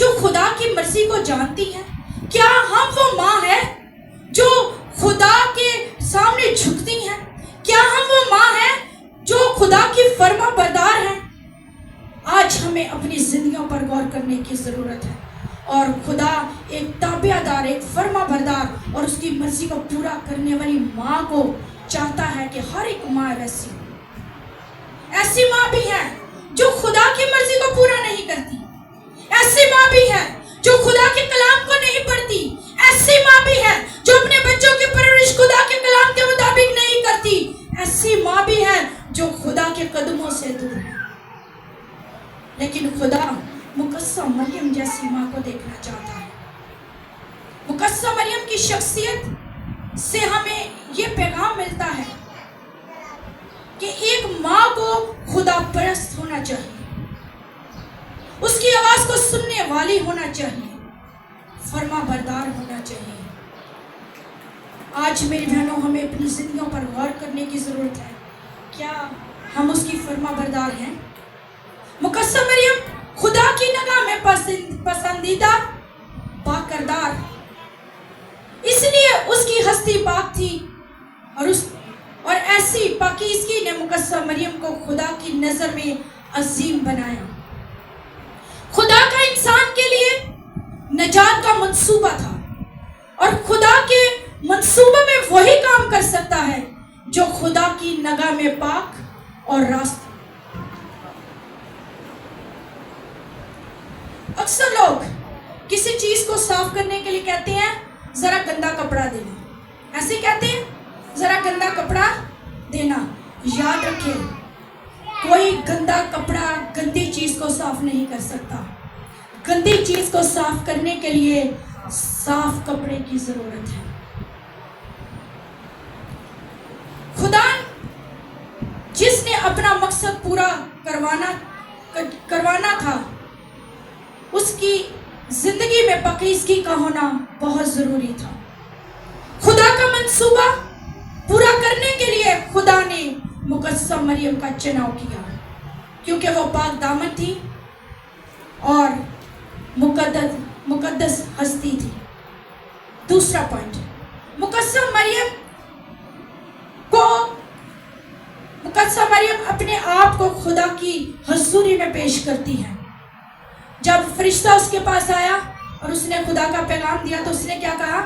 جو خدا کی مرضی کو جانتی ہے؟ کیا ہم وہ ماں ہیں جو خدا کے سامنے جھکتی ہیں؟ کیا ہم وہ ماں ہیں جو خدا کی فرما بردار ہیں؟ آج ہمیں اپنی زندگیوں پر غور کرنے کی ضرورت ہے، اور خدا ایک تابع دار، ایک فرما بردار اور اس کی مرضی کو پورا کرنے والی ماں کو چاہتا ہے کہ ہر ایک ماں ویسی ہو۔ ایسی ماں بھی ہے جو خدا کی مرضی کو پورا نہیں کرتی، ایسی ماں بھی ہے جو خدا کے کلام کو نہیں پڑھتی، ایسی ماں بھی ہے جو اپنے بچوں کی پرورش خدا کے کلام کے مطابق نہیں کرتی، ایسی ماں بھی ہے جو خدا کے قدموں سے دور ہے۔ لیکن خدا مقدسہ مریم جیسی ماں کو دیکھنا چاہتا ہے۔ مقدسہ مریم کی شخصیت سے ہمیں یہ پیغام ملتا ہے کہ ایک ماں کو خدا پرست ہونا چاہیے، اس کی آواز کو سننے والی ہونا چاہیے، فرما بردار ہونا چاہیے۔ آج میری بہنوں، ہمیں اپنی زندگیوں پر غور کرنے کی ضرورت ہے۔ کیا ہم اس کی فرما بردار ہیں؟ مقدسہ مریم خدا کی نگاہ میں پسندیدہ پاک کردار، اس لیے اس کی ہستی پاک تھی، اور ایسی پاکیزگی نے مقدسہ مریم کو خدا کی نظر میں عظیم بنایا۔ خدا کا انسان کے لیے نجات کا منصوبہ تھا، اور خدا کے منصوبے میں وہی کام کر سکتا ہے جو خدا کی نگاہ میں پاک اور راست۔ اکثر لوگ کسی چیز کو صاف کرنے کے لیے کہتے ہیں ذرا گندا کپڑا دینا، ایسے کہتے ہیں ذرا گندا کپڑا دینا۔ یاد رکھیں، کوئی گندا کپڑا گندی چیز کو صاف نہیں کر سکتا۔ گندی چیز کو صاف کرنے کے لیے صاف کپڑے کی ضرورت ہے۔ خدا جس نے اپنا مقصد پورا کروانا تھا، اس کی زندگی میں پاکیزگی کا ہونا بہت ضروری تھا۔ خدا کا منصوبہ پورا کرنے کے لیے خدا نے مقدسہ مریم کا چناؤ کیا، کیونکہ وہ پاک دامن تھی اور مقدس ہستی تھی۔ دوسرا پوائنٹ، مقدسہ مریم اپنے آپ کو خدا کی حضوری میں پیش کرتی ہے۔ جب فرشتہ اس کے پاس آیا اور اس نے خدا کا پیغام دیا تو اس نے کیا کہا؟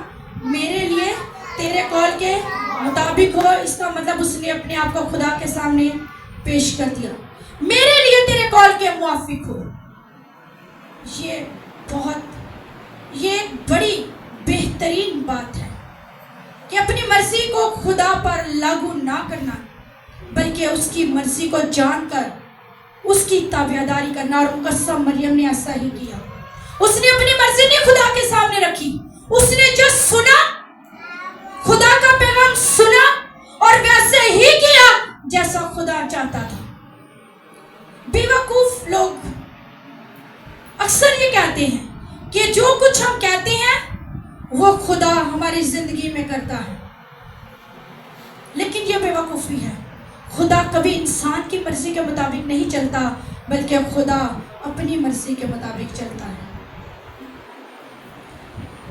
میرے لیے تیرے قول کے مطابق ہو۔ اس کا مطلب اس نے اپنے آپ کو خدا کے سامنے پیش کر دیا، میرے لیے تیرے قول کے موافق ہو۔ یہ بڑی بہترین بات ہے کہ اپنی مرضی کو خدا پر لاگو نہ کرنا، بلکہ اس کی مرضی کو جان کر اس کی تابعداری کرنا، اور مقدسہ مریم نے ایسا ہی کیا۔ اس نے اپنی مرضی نہیں خدا کے سامنے رکھی، اس نے جو سنا، خدا کا پیغام سنا اور ویسے ہی کیا جیسا خدا چاہتا تھا۔ بے وقوف لوگ اکثر یہ کہتے ہیں کہ جو کچھ ہم کہتے ہیں وہ خدا ہماری زندگی میں کرتا ہے، لیکن یہ بے وقوفی ہے۔ خدا کبھی انسان کی مرضی کے مطابق نہیں چلتا، بلکہ خدا اپنی مرضی کے مطابق چلتا ہے۔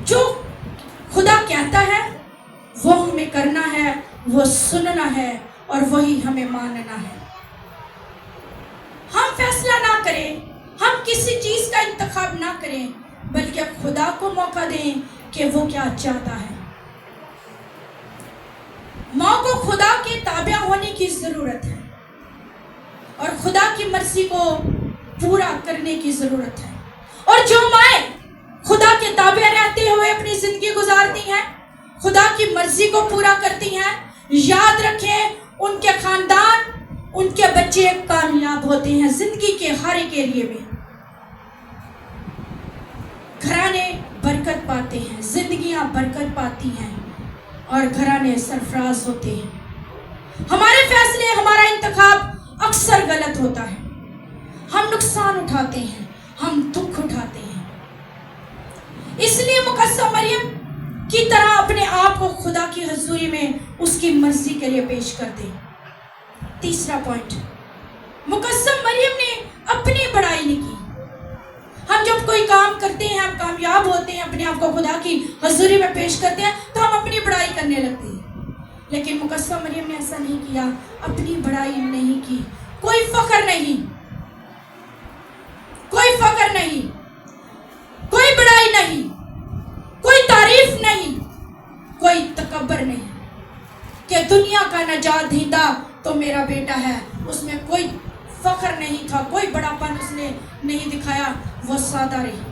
جو خدا کہتا ہے وہ ہمیں کرنا ہے، وہ سننا ہے، اور وہی ہمیں ماننا ہے۔ ہم فیصلہ نہ کریں، ہم کسی چیز کا انتخاب نہ کریں، بلکہ خدا کو موقع دیں کہ وہ کیا چاہتا ہے۔ ماں کو خدا کے تابع ہونے کی ضرورت ہے، اور خدا کی مرضی کو پورا کرنے کی ضرورت ہے۔ اور جو مائیں خدا کے تابع رہتے ہوئے اپنی زندگی گزارتی ہیں، خدا کی مرضی کو پورا کرتی ہیں، یاد رکھیں ان کے خاندان، ان کے بچے کامیاب ہوتے ہیں زندگی کے ہر ایک ایریے میں۔ گھرانے برکت پاتے ہیں، زندگیاں برکت پاتی ہیں، اور گھرانے سرفراز ہوتے ہیں۔ ہمارے فیصلے، ہمارا انتخاب اکثر غلط ہوتا ہے، ہم نقصان اٹھاتے ہیں، ہم دکھ اٹھاتے ہیں۔ اس لیے مقدسہ مریم کی طرح اپنے آپ کو خدا کی حضوری میں اس کی مرضی کے لیے پیش کر دیں۔ تیسرا پوائنٹ، مقدسہ مریم نے اپنی بڑائی نہیں کی۔ ہم جب کوئی کام کرتے ہیں، ہم کامیاب ہوتے ہیں، اپنے آپ کو خدا کی حضوری میں پیش کرتے ہیں تو ہم اپنی بڑائی کرنے لگتے ہیں. لیکن مقدسہ مریم نے ایسا نہیں کیا، اپنی بڑائی نہیں کی. کوئی فخر نہیں، کوئی فخر نہیں، کوئی بڑائی نہیں، کوئی تعریف نہیں، کوئی تکبر نہیں کہ دنیا کا نجات دہندہ تو میرا بیٹا ہے. اس میں کوئی فخر نہیں تھا، کوئی بڑا پن اس نے نہیں دکھایا. وہ سادہ رہی،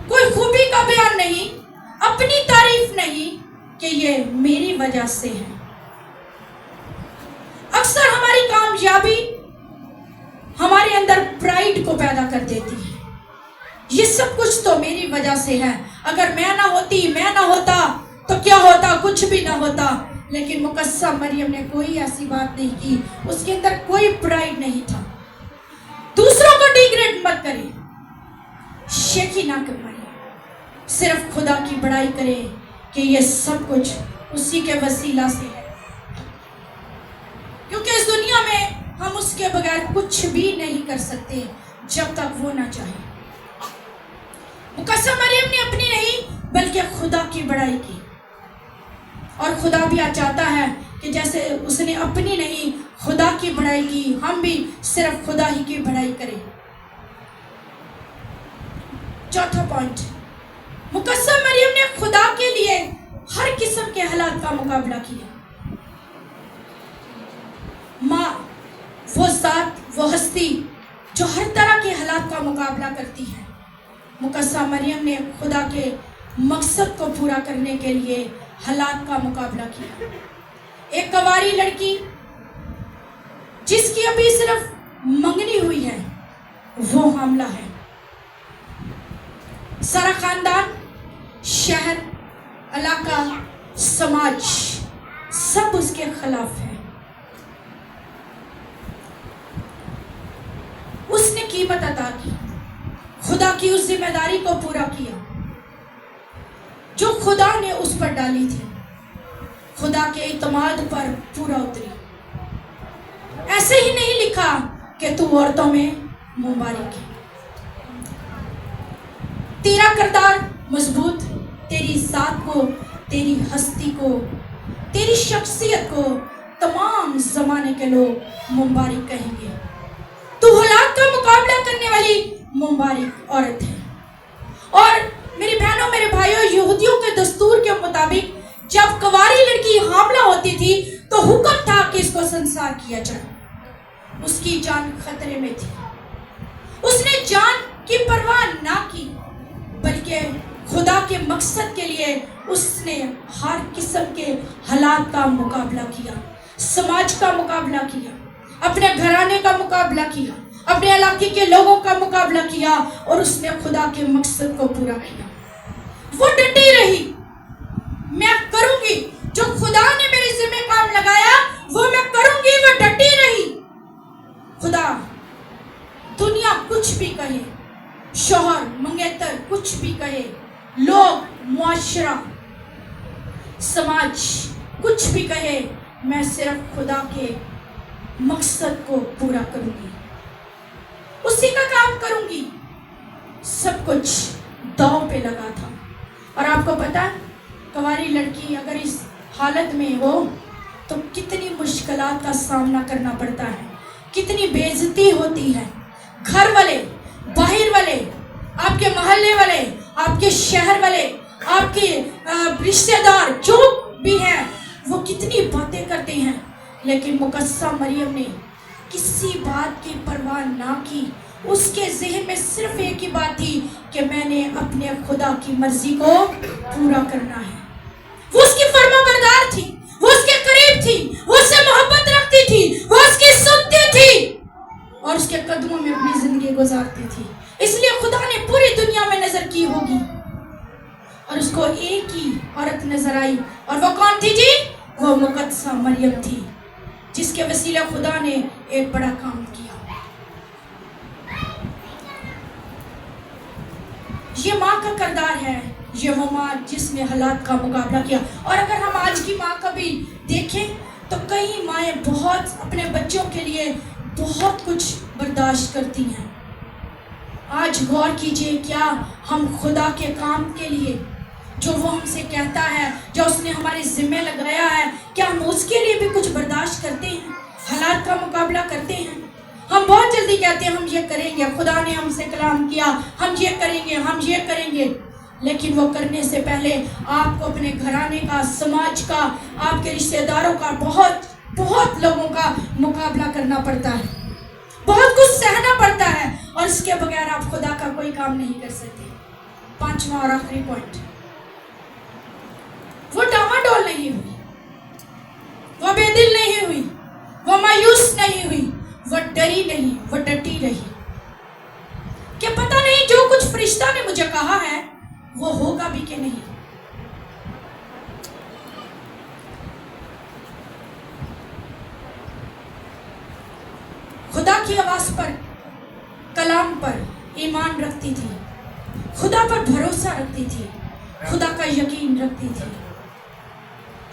کوئی خوبی کا بیان نہیں، اپنی تعریف نہیں کہ یہ میری وجہ سے ہے. اکثر ہماری کامیابی ہمارے اندر پرائڈ کو پیدا کر دیتی ہے. یہ سب کچھ تو میری وجہ سے ہے، اگر میں نہ ہوتی، میں نہ ہوتا تو کیا ہوتا؟ کچھ بھی نہ ہوتا. لیکن مقدسہ مریم نے کوئی ایسی بات نہیں کی، اس کے اندر کوئی پرائڈ نہیں تھا. دوسروں کو ڈیگریڈ مت کرے، شیخی نہ کرے، صرف خدا کی بڑائی کرے کہ یہ سب کچھ اسی کے وسیلہ سے ہے. کیونکہ اس دنیا میں ہم اس کے بغیر کچھ بھی نہیں کر سکتے جب تک وہ نہ چاہے. مقدسہ مریم نے اپنی نہیں بلکہ خدا کی بڑائی کی، اور خدا بھی چاہتا ہے کہ جیسے اس نے اپنی نہیں خدا کی بڑائی کی، ہم بھی صرف خدا ہی کی بڑائی کریں. چوتھا پوائنٹ، مقدسہ مریم نے خدا کے لیے ہر قسم کے حالات کا مقابلہ کیا. ماں وہ ذات، وہ ہستی جو ہر طرح کے حالات کا مقابلہ کرتی ہے. مقدسہ مریم نے خدا کے مقصد کو پورا کرنے کے لیے حالات کا مقابلہ کیا. ایک کنواری لڑکی جس کی ابھی صرف منگنی ہوئی ہے، وہ حاملہ ہے. سارا خاندان، شہر، علاقہ، سماج سب اس کے خلاف ہے. اس نے قیمت ادا کی، خدا کی اس ذمہ داری کو پورا کیا جو خدا نے اس پر ڈالی تھی. خدا کے اعتماد پر پورا اتری. ایسے ہی نہیں لکھا کہ تو عورتوں میں مبارک ہے. تیرا کردار مضبوط، تیری ذات کو، تیری ہستی کو، تیری شخصیت کو تمام زمانے کے لوگ مبارک کہیں گے. تو حالات کا مقابلہ کرنے والی مبارک عورت ہے. اور میری بہنوں، میرے بھائیوں، یہودیوں کے دستور کے مطابق جب کنواری لڑکی حاملہ ہوتی تھی تو حکم تھا کہ اس کو سنسار کیا جائے. اس کی جان خطرے میں تھی. اس نے جان کی پرواہ نہ کی، بلکہ خدا کے مقصد کے لیے اس نے ہر قسم کے حالات کا مقابلہ کیا. سماج کا مقابلہ کیا، اپنے گھرانے کا مقابلہ کیا، اپنے علاقے کے لوگوں کا مقابلہ کیا، اور اس نے خدا کے مقصد کو پورا کیا. وہ ڈٹی رہی، میں کروں گی جو خدا نے میرے ذمہ کام لگایا وہ میں کروں گی. وہ ڈٹی رہی. خدا دنیا کچھ بھی کہے، شوہر منگیتر کچھ بھی کہے، لوگ، معاشرہ، سماج کچھ بھی کہے، میں صرف خدا کے مقصد کو پورا کروں گی، اسی کا کام کروں گی. سب کچھ داؤ پہ لگا تھا. اور آپ کو پتا ہے کنواری لڑکی اگر اس حالت میں ہو تو کتنی مشکلات کا سامنا کرنا پڑتا ہے، کتنی بے عزتی ہوتی ہے. گھر والے، باہر والے، آپ کے محلے والے، آپ کے شہر والے، آپ کے رشتہ دار جو بھی ہیں وہ کتنی باتیں کرتے ہیں. لیکن مقدسہ مریم نے کسی بات کی پرواہ نہ کی. اس کے ذہن میں صرف ایک ہی بات تھی کہ میں نے اپنے خدا کی مرضی کو پورا کرنا ہے. وہ اس کی فرما بردار تھی، وہ اس کے قریب تھی، وہ اس سے محبت رکھتی تھی، وہ اس کی سنتی تھی اور اس کے قدموں میں اپنی زندگی گزارتی تھی. اس لیے خدا نے پوری دنیا میں نظر کی ہوگی اور اس کو ایک ہی عورت نظر آئی، اور وہ کون تھی جی؟ وہ مقدسہ مریم تھی، جس کے وسیلہ خدا نے ایک بڑا کام کیا. یہ ماں کا کردار ہے، یہ وہ ماں جس نے حالات کا مقابلہ کیا. اور اگر ہم آج کی ماں کا بھی دیکھیں تو کئی مائیں بہت اپنے بچوں کے لیے بہت کچھ برداشت کرتی ہیں. آج غور کیجئے، کیا ہم خدا کے کام کے لیے جو وہ ہم سے کہتا ہے، جو اس نے ہمارے ذمہ لگایا ہے، کیا ہم اس کے لیے بھی کچھ برداشت کرتے ہیں، حالات کا مقابلہ کرتے ہیں؟ ہم بہت جلدی کہتے ہیں ہم یہ کریں گے، خدا نے ہم سے کلام کیا، ہم یہ کریں گے، ہم یہ کریں گے، لیکن وہ کرنے سے پہلے آپ کو اپنے گھرانے کا، سماج کا، آپ کے رشتہ داروں کا، بہت لوگوں کا مقابلہ کرنا پڑتا ہے، بہت کچھ سہنا پڑتا ہے، اور اس کے بغیر آپ خدا کا کوئی کام نہیں کر سکتے۔ پانچواں اور آخری پوائنٹ، وہ ڈاواڈول نہیں ہوئی، وہ بے دل نہیں ہوئی، وہ مایوس نہیں ہوئی، وہ ڈری نہیں، وہ ڈٹی رہی کہ پتہ نہیں جو کچھ فرشتہ نے مجھے کہا ہے وہ ہوگا بھی کہ نہیں۔ خدا کی آواز پر، کلام پر ایمان رکھتی تھی، خدا پر بھروسہ رکھتی تھی، خدا کا یقین رکھتی تھی،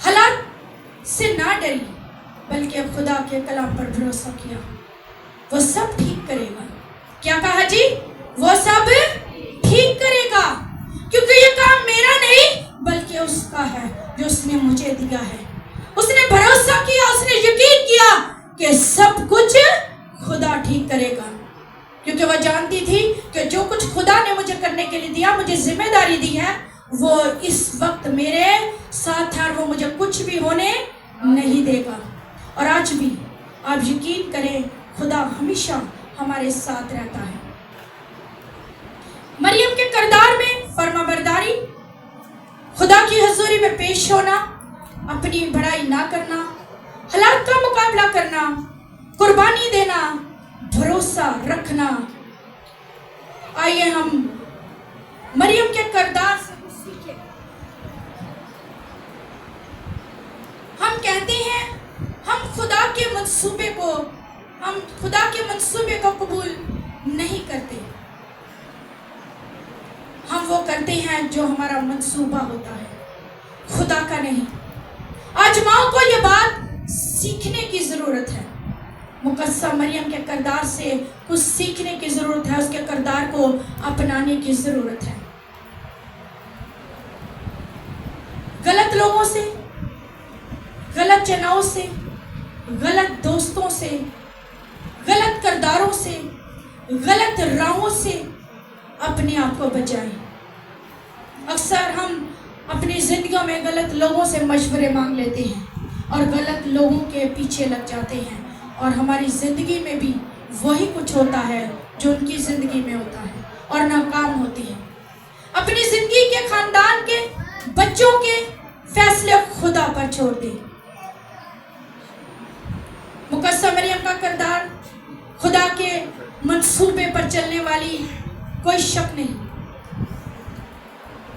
حالات سے نہ ڈری بلکہ خدا کے کلام پر بھروسہ کیا۔ وہ سب ٹھیک کرے گا۔ کیا کہا جی؟ وہ سب ٹھیک کرے گا، کیونکہ یہ کام میرا نہیں بلکہ اس کا ہے جو اس نے مجھے دیا ہے۔ اس نے بھروسہ کیا، اس نے یقین کیا کہ سب کچھ خدا ٹھیک کرے گا، کیونکہ وہ جانتی تھی کہ جو کچھ خدا نے مجھے کرنے کے لیے دیا، مجھے ذمہ داری دی ہے، وہ اس وقت میرے ساتھ ہے اور وہ مجھے کچھ بھی ہونے نہیں دے گا۔ اور آج بھی آپ یقین کریں، خدا ہمیشہ ہمارے ساتھ رہتا ہے۔ مریم کے کردار میں فرما برداری، خدا کی حضوری میں پیش ہونا، اپنی بڑائی نہ کرنا، حالات کا مقابلہ کرنا، قربانی دینا، بھروسہ رکھنا۔ آئیے ہم مریم کے کردار سے کچھ سیکھیں۔ ہم کہتے ہیں ہم خدا کے منصوبے کو قبول نہیں کرتے، ہم وہ کرتے ہیں جو ہمارا منصوبہ ہوتا ہے، خدا کا نہیں۔ آج ماں کو یہ بات سیکھنے کی ضرورت ہے، مقدسہ مریم کے کردار سے کچھ سیکھنے کی ضرورت ہے، اس کے کردار کو اپنانے کی ضرورت ہے۔ غلط لوگوں سے، غلط جناؤں سے، غلط دوستوں سے، غلط کرداروں سے، غلط راہوں سے اپنے آپ کو بچائیں۔ اکثر ہم اپنی زندگیوں میں غلط لوگوں سے مشورے مانگ لیتے ہیں اور غلط لوگوں کے پیچھے لگ جاتے ہیں، اور ہماری زندگی میں بھی وہی کچھ ہوتا ہے جو ان کی زندگی میں ہوتا ہے اور ناکام ہوتی ہے۔ اپنی زندگی کے، خاندان کے، بچوں کے فیصلے خدا پر چھوڑ دیں۔ مقدسہ مریم کا کردار خدا کے منصوبے پر چلنے والی کوئی شک نہیں۔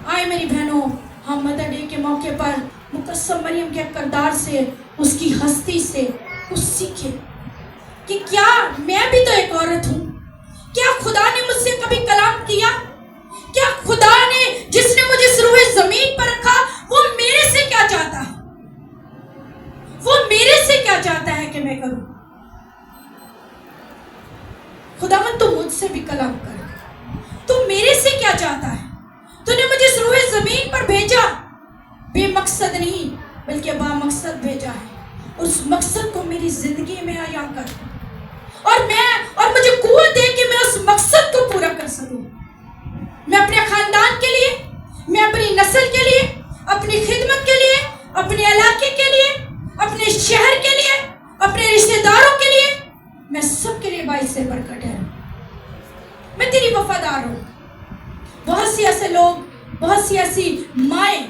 آئے میری بہنوں، ہم مدر ڈے کے موقع پر مقدسہ مریم کے کردار سے، اس کی ہستی سے کچھ سیکھیں کہ کیا میں بھی تو ایک عورت ہوں؟ کیا خدا نے مجھ سے کبھی کلام کیا؟ کیا خدا نے جس نے مجھے سروے زمین پر رکھا وہ میرے سے کیا چاہتا ہے؟ وہ میرے سے کیا چاہتا ہے کہ میں کروں؟ خداوند تو مجھ سے بھی کلام کر، تو میرے سے کیا چاہتا ہے؟ تو نے مجھے سروے زمین پر بھیجا، بے مقصد نہیں بلکہ با مقصد بھیجا ہے۔ اس مقصد کو میری زندگی میں عیاں کر، اور مجھے قوت دے کہ میں اس مقصد کو پورا کر سکوں۔ میں اپنے خاندان کے لیے، میں اپنی نسل کے لیے، اپنی خدمت کے لیے، اپنے علاقے کے لیے، اپنے شہر کے لیے، اپنے رشتہ داروں کے لیے، میں سب کے لیے باعث برکت ہے۔ میں تیری وفادار ہوں۔ بہت سی ایسے لوگ، بہت سی ایسی مائیں،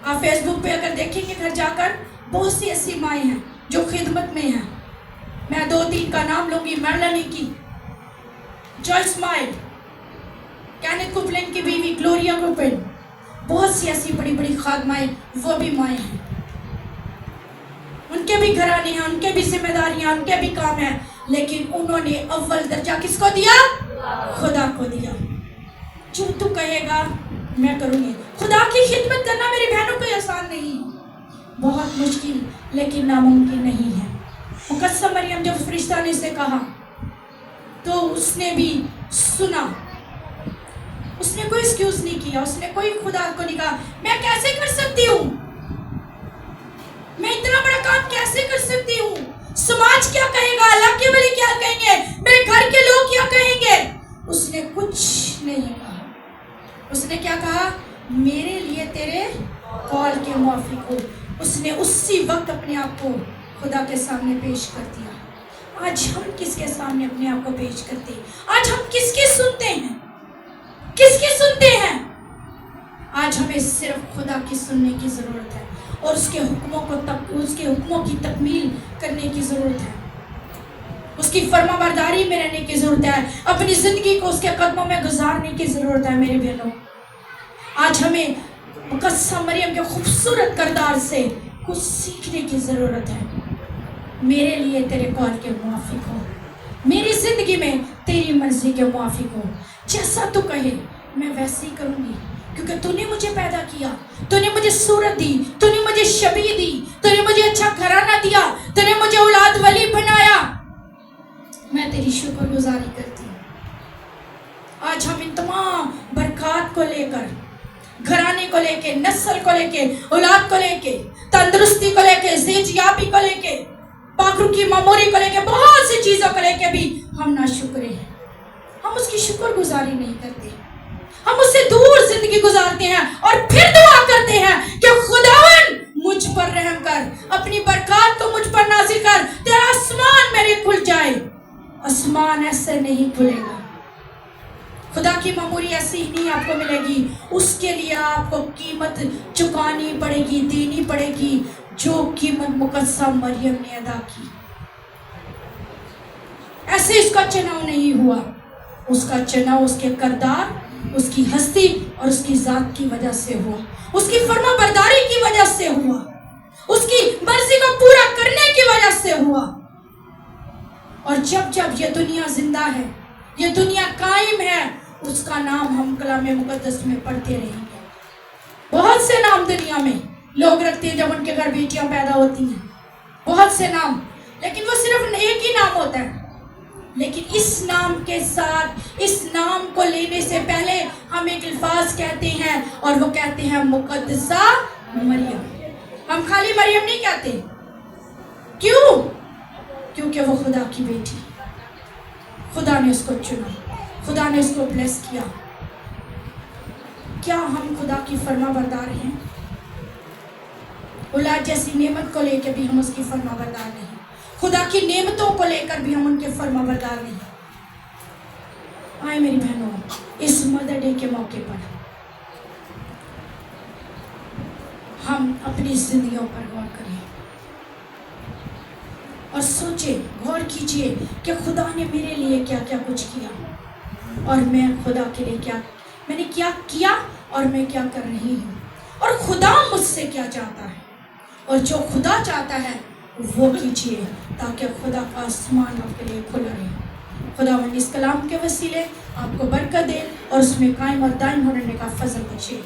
آپ فیس بک پہ اگر دیکھیں گے گھر جا کر، بہت سی ایسی مائیں ہیں جو خدمت میں ہیں۔ میں 2-3 کا نام لوں گی، میرلنی کی، جوائس مائل، کینتھ کوپلین کی بیوی گلوریا کوپن، بہت سی ایسی بڑی بڑی خادمائیں، وہ بھی مائیں ہیں۔ ان کے بھی گھرانے ہیں، ان کے بھی ذمہ داریاں، ان کے بھی کام ہیں، لیکن انہوں نے اول درجہ کس کو دیا؟ خدا کو دیا۔ جو تو کہے گا میں کروں گی۔ خدا کی خدمت کرنا میری بہنوں کو آسان نہیں، بہت مشکل لیکن ناممکن نہیں ہے۔ مقدسہ مریم جب فرشتہ نے اسے کہا تو اس نے بھی سنا. اس نے کوئی ایکسکیوز نہیں کیا, اس نے کوئی خدا کو نہیں کہا میں کیسے کر سکتی ہوں, میں اتنا بڑا کام کیسے کر سکتی ہوں, سماج کیا کہے گا, اللہ کے ولی کیا کہیں گے, میرے گھر کے لوگ کیا کہیں گے. اس نے کچھ نہیں کہا. اس نے کیا کہا, میرے لیے تیرے قول کے موافق ہو. اس نے اسی وقت اپنے آپ کو خدا کے سامنے پیش کر دیا. آج ہم کس کے سامنے اپنے آپ کو پیش کرتے ہیں؟ آج ہم کس کی سنتے ہیں, کس کی سنتے ہیں؟ آج ہمیں صرف خدا کی سننے کی ضرورت ہے اور اس کے حکموں کی تکمیل کرنے کی ضرورت ہے. اس کی فرما برداری میں رہنے کی ضرورت ہے. اپنی زندگی کو اس کے قدموں میں گزارنے کی ضرورت ہے. میرے بہنوں, آج ہمیں مقدسہ مریم کے خوبصورت کردار سے کچھ سیکھنے کی ضرورت ہے. میرے لیے تیرے قول کے موافق ہو, میری زندگی میں تیری مرضی کے موافق ہو. جیسا تو کہے میں ویسے ہی کروں گی, کیونکہ تو نے مجھے پیدا کیا, تو نے مجھے صورت دی, تو نے مجھے شبیہ دی, تو نے مجھے اچھا گھرانہ دیا, تو نے مجھے اولاد ولی بنایا. میں تیری شکر گزاری کرتی ہوں. آج ہم ان تمام برکات کو لے کر, گھرانے کو لے کے, نسل کو لے کے, اولاد کو لے کے, تندرستی کو لے کے, صحتیابی کو لے کے, پاک روح کی معموری کو لے کے, بہت سی چیزوں کو لے کے بھی ہم ناشکرے ہیں. ہم اس کی شکر گزاری نہیں کرتے. ہم اس سے دور زندگی گزارتے ہیں اور پھر دعا کرتے ہیں کہ خداوند مجھ پر رحم کر, اپنی برکات کو مجھ پر نازل کر, تیرا آسمان میرے کھل جائے. آسمان ایسے نہیں کھلے گا. خدا کی معموری ایسی ہی نہیں آپ کو ملے گی. اس کے لیے آپ کو قیمت چکانی پڑے گی, دینی پڑے گی, جو قیمت مقدسہ مریم نے ادا کی. ایسے اس کا چناؤ نہیں ہوا. اس کا چناؤ اس کے کردار, اس کی ہستی اور اس کی ذات کی وجہ سے ہوا. اس کی فرما برداری کی وجہ سے ہوا. اس کی مرضی کو پورا کرنے کی وجہ سے ہوا. اور جب جب یہ دنیا زندہ ہے, یہ دنیا قائم ہے, اس کا نام ہم کلام مقدس میں پڑھتے رہیں گے. بہت سے نام دنیا میں لوگ رکھتے ہیں جب ان کے گھر بیٹیاں پیدا ہوتی ہیں, بہت سے نام, لیکن وہ صرف ایک ہی نام ہوتا ہے. لیکن اس نام کے ساتھ, اس نام کو لینے سے پہلے ہم ایک الفاظ کہتے ہیں اور وہ کہتے ہیں مقدسہ مریم. ہم خالی مریم نہیں کہتے. کیوں؟ کیونکہ وہ خدا کی بیٹی, خدا نے اس کو چنا, خدا نے اس کو بلیس کیا. کیا ہم خدا کی فرما بردار ہیں؟ اولاد جیسی نعمت کو لے کے بھی ہم اس کی فرما بردار نہیں. خدا کی نعمتوں کو لے کر بھی ہم ان کے فرما بردار نہیں. آئے میری بہنوں, اس مدر ڈے کے موقع پر ہم اپنی زندگیوں پر غور کریں اور سوچیں, غور کیجئے کہ خدا نے میرے لیے کیا کیا کچھ کیا اور میں خدا کے لیے میں نے کیا اور میں کیا کر رہی ہوں, اور خدا مجھ سے کیا چاہتا ہے, اور جو خدا چاہتا ہے وہ کیجئے تاکہ خدا کا آسمان آپ کے لیے کھلا رہے. خدا اس کلام کے وسیلے آپ کو برکت دے اور اس میں قائم اور دائم ہونے کا فضل بخشے.